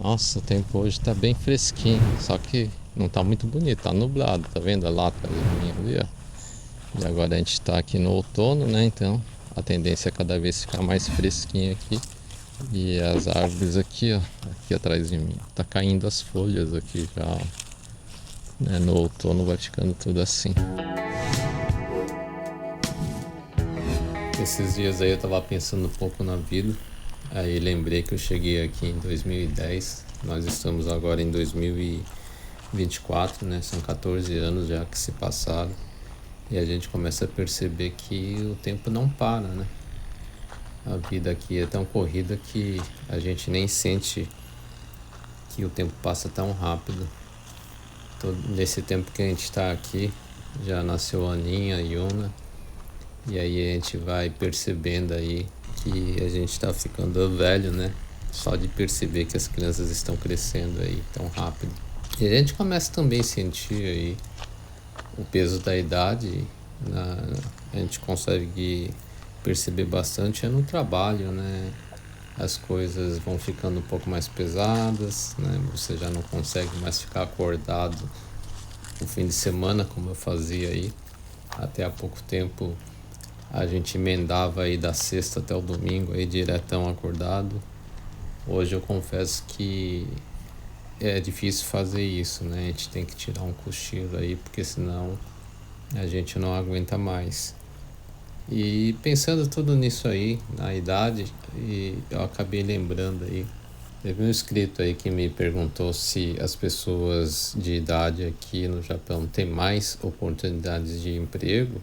Nossa, o tempo hoje tá bem fresquinho, só que não tá muito bonito, tá nublado, tá vendo lá atrás de mim ali, ó. E agora a gente tá aqui no outono, né? Então a tendência é cada vez ficar mais fresquinho aqui. E as árvores aqui, ó, aqui atrás de mim, tá caindo as folhas aqui já, ó, né? No outono vai ficando tudo assim. Esses dias aí eu tava pensando um pouco na vida, aí lembrei que eu cheguei aqui em 2010, nós estamos agora em 2024, né? São 14 anos já que se passaram e a gente começa a perceber que o tempo não para, né? A vida aqui é tão corrida que a gente nem sente que o tempo passa tão rápido. Nesse tempo que a gente está aqui, já nasceu a Aninha, a Yuna, e aí a gente vai percebendo aí que a gente está ficando velho, né? Só de perceber que as crianças estão crescendo aí tão rápido. E a gente começa também a sentir aí o peso da idade, a gente consegue perceber bastante no trabalho, né? As coisas vão ficando um pouco mais pesadas, né? Você já não consegue mais ficar acordado no fim de semana como eu fazia aí. Até há pouco tempo a gente emendava aí da sexta até o domingo aí diretão acordado. Hoje eu confesso que é difícil fazer isso, né? A gente tem que tirar um cochilo aí, porque senão a gente não aguenta mais. E pensando tudo nisso aí, na idade, e eu acabei lembrando aí, teve um inscrito aí que me perguntou se as pessoas de idade aqui no Japão têm mais oportunidades de emprego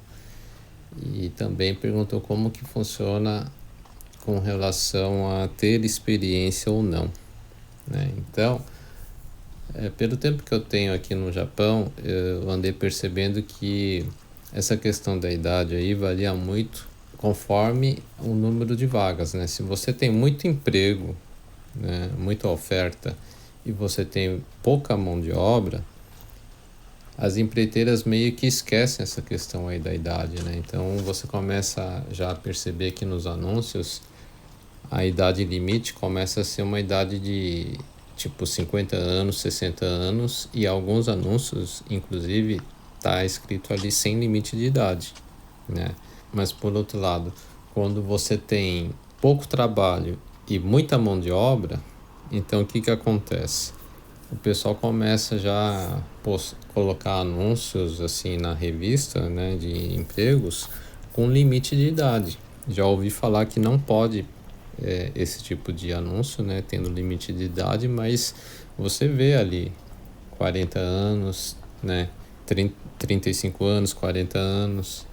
e também perguntou como que funciona com relação a ter experiência ou não, né? Então, pelo tempo que eu tenho aqui no Japão, eu andei percebendo que essa questão da idade aí varia muito conforme o número de vagas, né? Se você tem muito emprego, né, muita oferta e você tem pouca mão de obra, as empreiteiras meio que esquecem essa questão aí da idade, né? Então você começa já a perceber que nos anúncios a idade limite começa a ser uma idade de tipo 50 anos, 60 anos e alguns anúncios, inclusive, tá escrito ali sem limite de idade, né? Mas por outro lado, quando você tem pouco trabalho e muita mão de obra, então o que que acontece? O pessoal começa já a colocar anúncios assim na revista, né, de empregos com limite de idade. Já ouvi falar que não pode esse tipo de anúncio, né, tendo limite de idade, mas você vê ali 40 anos, né, 35 anos, 40 anos,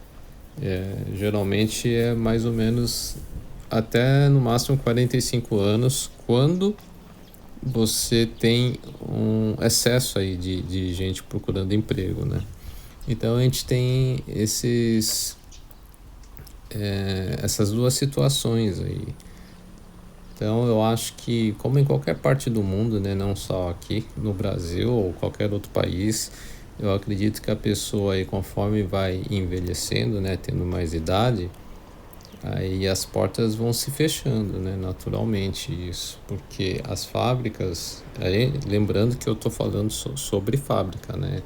geralmente é mais ou menos até no máximo 45 anos, quando você tem um excesso aí de gente procurando emprego, né? Então a gente tem essas duas situações aí. Então eu acho que, como em qualquer parte do mundo, né, não só aqui no Brasil ou qualquer outro país, eu acredito que a pessoa aí, conforme vai envelhecendo, né, tendo mais idade, aí as portas vão se fechando, né, naturalmente isso, porque as fábricas, aí, lembrando que eu estou falando sobre fábrica, né,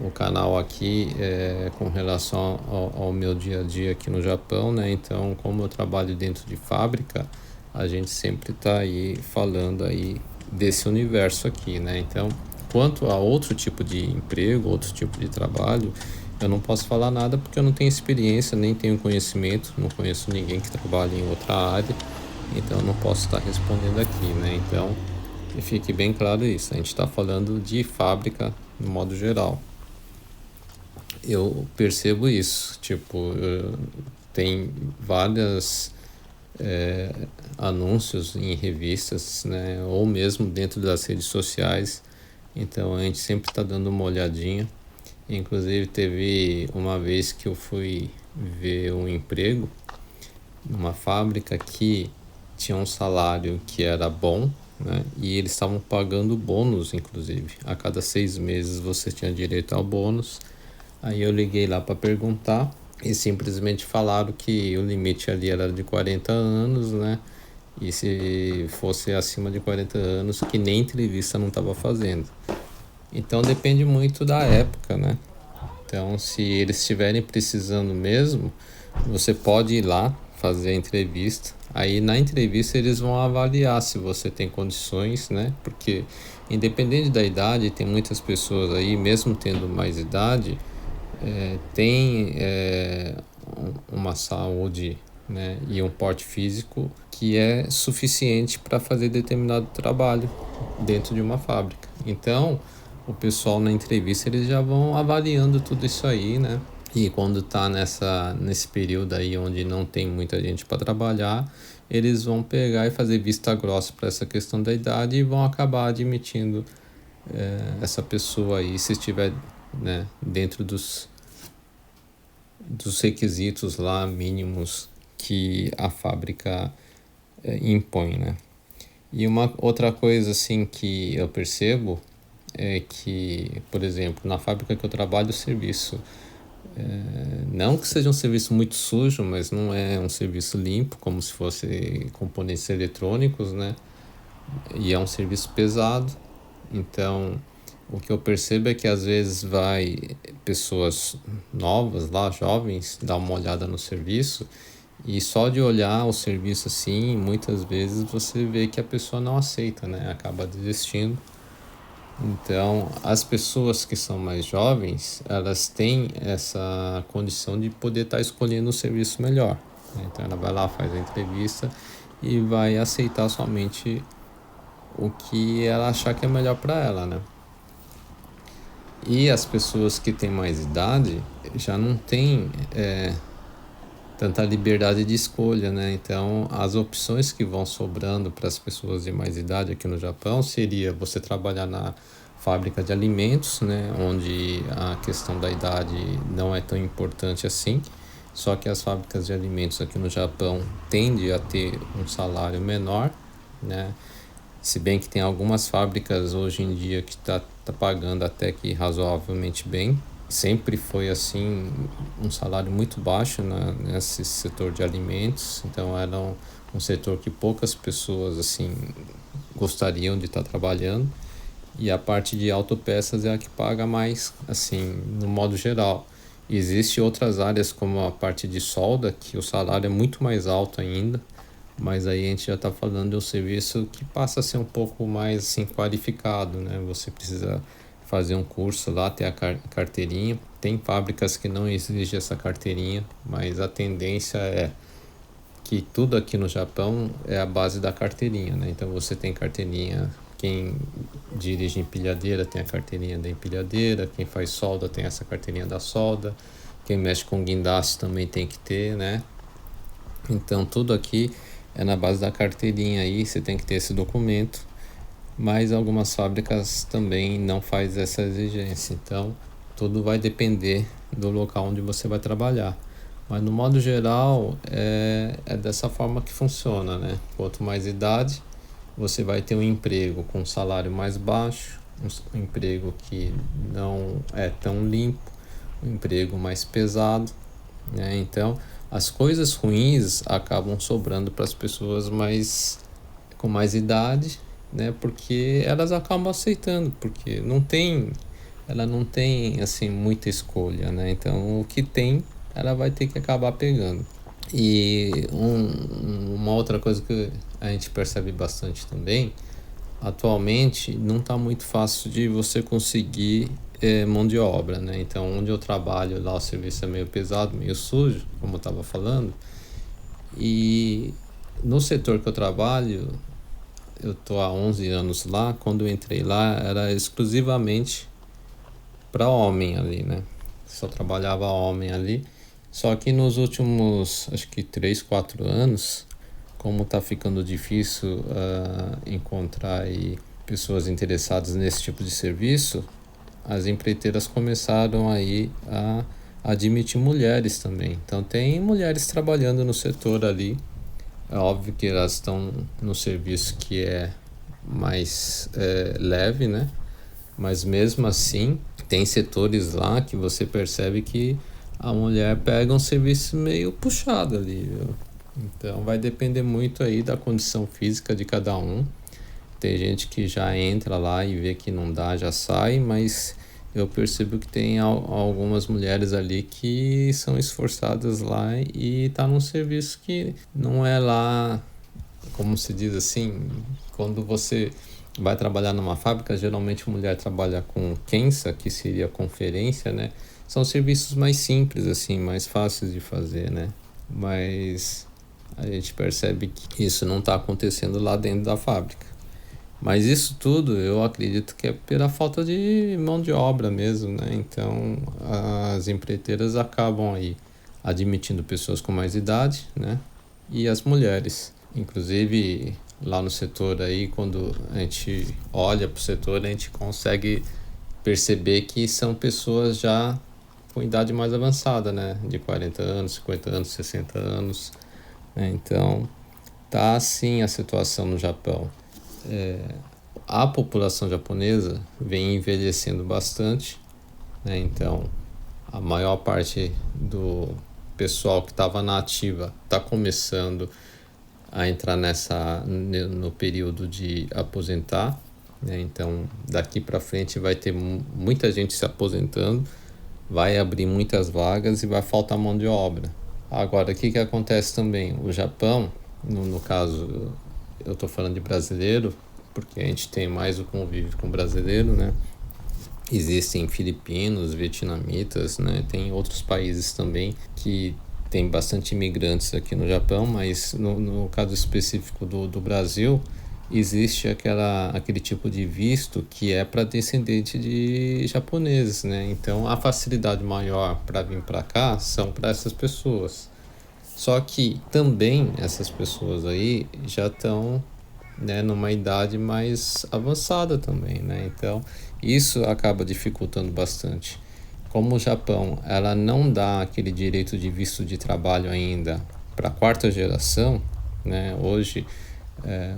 o canal aqui é com relação ao meu dia a dia aqui no Japão, né? Então, como eu trabalho dentro de fábrica, a gente sempre está aí falando aí desse universo aqui, né? Então, quanto a outro tipo de emprego, outro tipo de trabalho, eu não posso falar nada porque eu não tenho experiência, nem tenho conhecimento, não conheço ninguém que trabalhe em outra área, então eu não posso estar respondendo aqui, né? Então, fique bem claro isso, a gente está falando de fábrica no modo geral. Eu percebo isso, tipo, tem várias anúncios em revistas, né, ou mesmo dentro das redes sociais, então a gente sempre está dando uma olhadinha. Inclusive teve uma vez que eu fui ver um emprego numa fábrica que tinha um salário que era bom, né, e eles estavam pagando bônus, inclusive, a cada 6 meses você tinha direito ao bônus. Aí eu liguei lá para perguntar e simplesmente falaram que o limite ali era de 40 anos, né? E se fosse acima de 40 anos, que nem entrevista não estava fazendo. Então depende muito da época, né? Então, se eles estiverem precisando mesmo, você pode ir lá fazer a entrevista. Aí na entrevista eles vão avaliar se você tem condições, né? Porque independente da idade, tem muitas pessoas aí, mesmo tendo mais idade, tem uma saúde, né, e um porte físico que é suficiente para fazer determinado trabalho dentro de uma fábrica. Então, o pessoal na entrevista eles já vão avaliando tudo isso aí, né? E quando está nesse período aí onde não tem muita gente para trabalhar, eles vão pegar e fazer vista grossa para essa questão da idade e vão acabar admitindo essa pessoa aí, se estiver, né, dentro dos requisitos lá mínimos que a fábrica impõe, né? E uma outra coisa assim que eu percebo é que, por exemplo, na fábrica que eu trabalho, o serviço não que seja um serviço muito sujo, mas não é um serviço limpo, como se fosse componentes eletrônicos, né? E é um serviço pesado. Então, o que eu percebo é que às vezes vai pessoas novas lá, jovens, dar uma olhada no serviço e só de olhar o serviço assim, muitas vezes você vê que a pessoa não aceita, né? Acaba desistindo. Então, as pessoas que são mais jovens, elas têm essa condição de poder estar escolhendo o serviço melhor, né? Então, ela vai lá, faz a entrevista e vai aceitar somente o que ela achar que é melhor para ela, né? E as pessoas que têm mais idade já não têm tanta liberdade de escolha, né? Então, as opções que vão sobrando para as pessoas de mais idade aqui no Japão seria você trabalhar na fábrica de alimentos, né? Onde a questão da idade não é tão importante assim. Só que as fábricas de alimentos aqui no Japão tendem a ter um salário menor, né? Se bem que tem algumas fábricas hoje em dia que tá pagando até que razoavelmente bem. Sempre foi assim um salário muito baixo nesse setor de alimentos, então era um setor que poucas pessoas assim gostariam de estar trabalhando. E a parte de autopeças é a que paga mais, assim, no modo geral. Existem outras áreas como a parte de solda, que o salário é muito mais alto ainda, mas aí a gente já está falando de um serviço que passa a ser um pouco mais assim qualificado, né? Você precisa fazer um curso lá, ter a carteirinha. Tem fábricas que não exigem essa carteirinha, mas a tendência é que tudo aqui no Japão é a base da carteirinha, né? Então você tem carteirinha, quem dirige empilhadeira tem a carteirinha da empilhadeira, quem faz solda tem essa carteirinha da solda, quem mexe com guindaste também tem que ter, né? Então tudo aqui é na base da carteirinha aí, você tem que ter esse documento, mas algumas fábricas também não faz essa exigência, então tudo vai depender do local onde você vai trabalhar. Mas no modo geral é dessa forma que funciona, né? Quanto mais idade, você vai ter um emprego com um salário mais baixo, um emprego que não é tão limpo, um emprego mais pesado, né? Então, as coisas ruins acabam sobrando para as pessoas com mais idade, né? Porque elas acabam aceitando, porque ela não tem assim muita escolha, né? Então, o que tem, ela vai ter que acabar pegando. E uma outra coisa que a gente percebe bastante também, atualmente não está muito fácil de você conseguir mão de obra, né? Então, onde eu trabalho lá o serviço é meio pesado, meio sujo, como eu estava falando. E no setor que eu trabalho, eu tô há 11 anos lá. Quando eu entrei lá, era exclusivamente para homem ali, né? Só trabalhava homem ali. Só que nos últimos, acho que 3, 4 anos, como tá ficando difícil encontrar aí pessoas interessadas nesse tipo de serviço, as empreiteiras começaram aí a admitir mulheres também. Então tem mulheres trabalhando no setor ali. É óbvio que elas estão no serviço que é mais leve, né? Mas mesmo assim, tem setores lá que você percebe que a mulher pega um serviço meio puxado ali, viu? Então vai depender muito aí da condição física de cada um. Tem gente que já entra lá e vê que não dá, já sai, mas eu percebo que tem algumas mulheres ali que são esforçadas lá e tá num serviço que não é lá, como se diz assim, quando você vai trabalhar numa fábrica, geralmente a mulher trabalha com Kensa, que seria conferência, né? São serviços mais simples, assim, mais fáceis de fazer, né? Mas a gente percebe que isso não está acontecendo lá dentro da fábrica. Mas isso tudo eu acredito que é pela falta de mão de obra mesmo, né? Então as empreiteiras acabam aí admitindo pessoas com mais idade, né? E as mulheres. Inclusive lá no setor aí, quando a gente olha para o setor, a gente consegue perceber que são pessoas já com idade mais avançada, né? De 40 anos, 50 anos, 60 anos, né? Então tá assim a situação no Japão. A população japonesa vem envelhecendo bastante, né? Então, a maior parte do pessoal que estava na ativa está começando a entrar no período de aposentar, né? Então, daqui para frente vai ter muita gente se aposentando, vai abrir muitas vagas e vai faltar mão de obra. Agora, o que acontece também? O Japão, no caso, eu estou falando de brasileiro, porque a gente tem mais o convívio com brasileiro, né? Existem filipinos, vietnamitas, né? Tem outros países também que tem bastante imigrantes aqui no Japão, mas no caso específico do Brasil, existe aquele tipo de visto que é para descendente de japoneses, né? Então a facilidade maior para vir para cá são para essas pessoas. Só que também essas pessoas aí já estão, né, numa idade mais avançada também, né? Então isso acaba dificultando bastante. Como o Japão ela não dá aquele direito de visto de trabalho ainda para a quarta geração, né? Hoje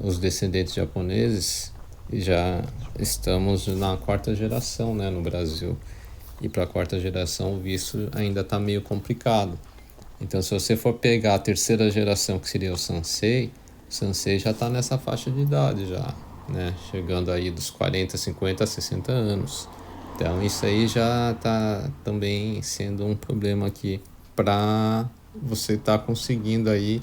os descendentes japoneses já estamos na quarta geração, né, no Brasil. E para a quarta geração o visto ainda está meio complicado. Então, se você for pegar a terceira geração, que seria o Sansei já está nessa faixa de idade já, né? Chegando aí dos 40, 50, 60 anos. Então, isso aí já está também sendo um problema aqui para você estar conseguindo aí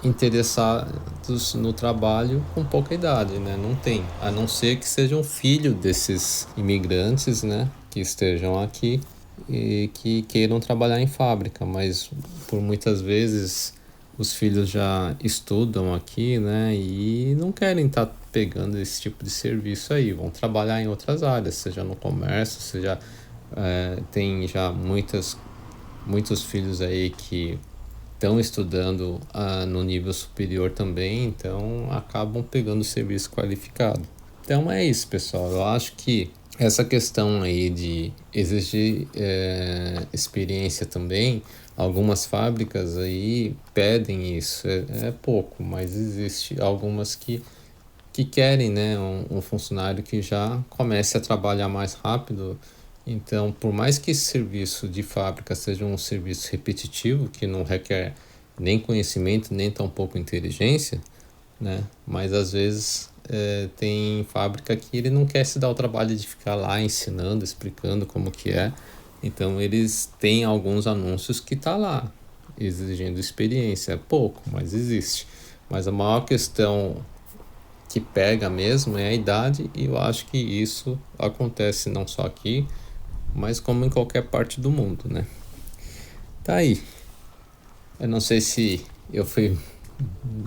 interessados no trabalho com pouca idade, né? Não tem, a não ser que seja um filho desses imigrantes, né? Que estejam aqui e que queiram trabalhar em fábrica, mas por muitas vezes os filhos já estudam aqui, né, e não querem estar pegando esse tipo de serviço aí, vão trabalhar em outras áreas, seja no comércio, seja tem já muitos filhos aí que estão estudando no nível superior também, então acabam pegando serviço qualificado. Então é isso, pessoal. Eu acho que essa questão aí de exigir experiência também, algumas fábricas aí pedem isso, é pouco, mas existe algumas que querem, né, um funcionário que já comece a trabalhar mais rápido. Então, por mais que esse serviço de fábrica seja um serviço repetitivo, que não requer nem conhecimento, nem tampouco inteligência, né? Mas às vezes tem fábrica que ele não quer se dar o trabalho de ficar lá ensinando, explicando como que é. Então eles têm alguns anúncios que tá lá, exigindo experiência. É pouco, mas existe. Mas a maior questão que pega mesmo é a idade, e eu acho que isso acontece não só aqui, mas como em qualquer parte do mundo, né? Tá aí. Eu não sei se eu fui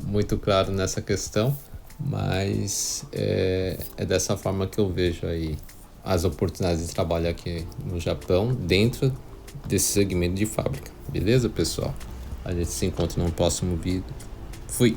muito claro nessa questão, mas é dessa forma que eu vejo aí as oportunidades de trabalho aqui no Japão dentro desse segmento de fábrica. Beleza, pessoal? A gente se encontra no próximo vídeo. Fui!